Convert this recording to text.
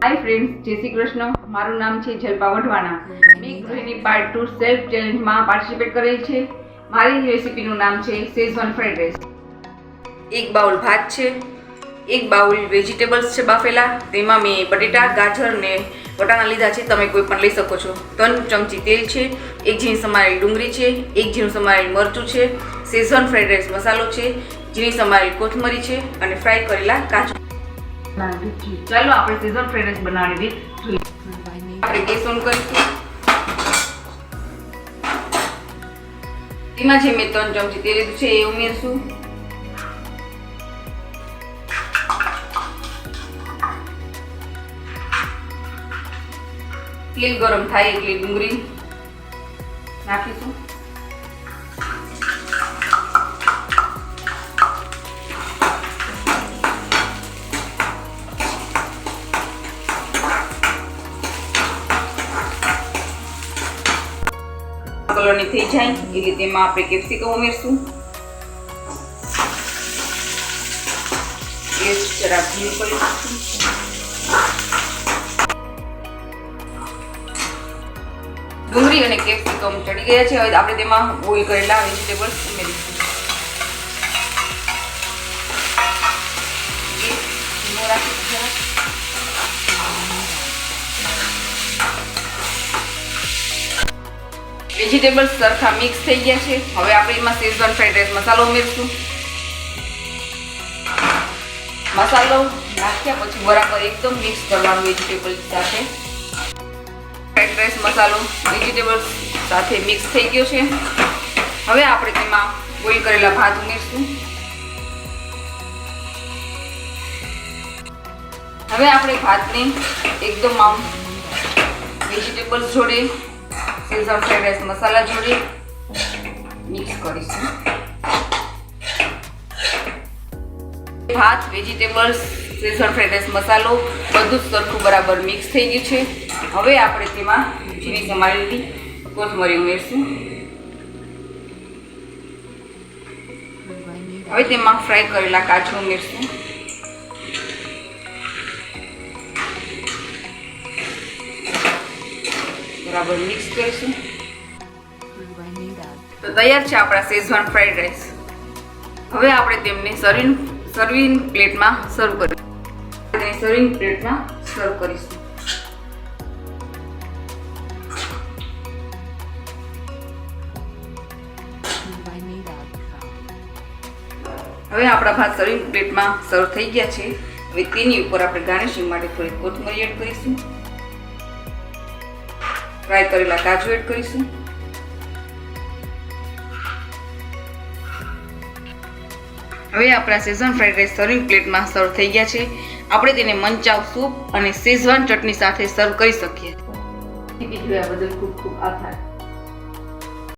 Hi friends, જય શ્રી કૃષ્ણ. મારું નામ છે જલપા vadhvana. મેં ગૃહિણી પાર્ટ 2 સેલ્ફ ચેલેન્જમાં પાર્ટિસિપેટ કરેલ છે. મારી રેસીપીનું નામ છે શેઝવાન ફ્રાઈડ રાઈસ. એક બાઉલ ભાત છે, એક બાઉલ વેજીટેબલ્સ છે બાફેલા. તેમાં મેં બટેટા, ગાજર ને વટાણા લીધા છે. તમે કોઈ પણ લઈ શકો છો. 3 ચમચી તેલ છે, એક ઝીણી સમારેલી ડુંગળી છે, એક ઝીણું સમારેલું મરચું છે, શેઝવાન ફ્રાઈડ રાઈસ મસાલો છે, ઝીણી સમારેલી કોથમરી છે અને ફ્રાય કરેલા કાજુ. ચાલો આપણે શેઝવાન ફ્રાઈડ રાઈસ બનાવવાની રીત જોઈએ. આપણે ગેસ ઓન કરીશું. તેમાં જે મેં 3 ચમચી તેલ લીધું છે એ ઉમેરશું. તેલ ગરમ થાય એટલે ડુંગળી નાખીશું. કલરની થઈ જાય એટલે તેમાં આપણે કેપ્સિકમ ઉમેરશું. ગેસ જરા ધીમું કરી નાખશું. ડુંગળી અને કેપ્સિકમ ચડી ગયા છે. હવે આપણે તેમાં બોઇલ કરેલા વેજીટેબલ્સ ઉમેરીશું. ગેસ ધીમો રાખીશું. વેજીટેબલ્સ સરખા મિક્સ થઈ ગયા છે. હવે આપણે એમાં શેઝવાન ફ્રાઈડ રાઈસ મસાલો ઉમેરશું. મસાલો નાખ્યા પછી બરાબર એકદમ મિક્સ કરવાનું વેજીટેબલ્સ સાથે. ફ્રાઈડ રાઈસ મસાલો વેજીટેબલ્સ સાથે મિક્સ થઈ ગયો છે. હવે આપણે તેમાં બોઇલ કરેલા ભાત ઉમેરશું. હવે આપણે ભાતને એકદમ આમ વેજીટેબલ્સ જોડે શેઝવાન ફ્રાઈડ રાઈસ મસાલા જોડે મિક્સ કરીશું. ભાત, વેજીટેબલ્સ, શેઝવાન ફ્રાઈડ રાઈસ મસાલો બધું જ સરખું બરાબર મિક્સ થઈ ગયું છે. હવે આપણે તેમાં ઝીણી સમારેલી કોથમરી ઉમેરશું. હવે તેમાં ફ્રાય કરેલા કાજુ ઉમેરશું. બરાબર મિક્સ કરીશું. તો તૈયાર છે આપણા શેઝવાન ફ્રાઈડ રાઈસ. હવે આપણે તેમને સર્વિંગ પ્લેટમાં સર્વ કરીશું. સર્વિંગ પ્લેટમાં સર્વ કરીશું. હવે આપણા ભાત સર્વિંગ પ્લેટમાં સર્વ થઈ ગયા છે. હવે તેની ઉપર આપણે ગાર્નિશિંગ માટે થોડી કોથમરી એડ કરીશું. ફ્રાય કરેલા કાજુ એડ કરીશું. હવે આપણા શેઝવાન ફ્રાઈડ રાઈસ સર્વિંગ પ્લેટમાં સર્વ થઈ ગયા છે. આપણે તેને મંચાવ સૂપ અને શેઝવાન ચટણી સાથે સર્વ કરી શકીએ. જોયા બદલ ખૂબ ખૂબ આભાર.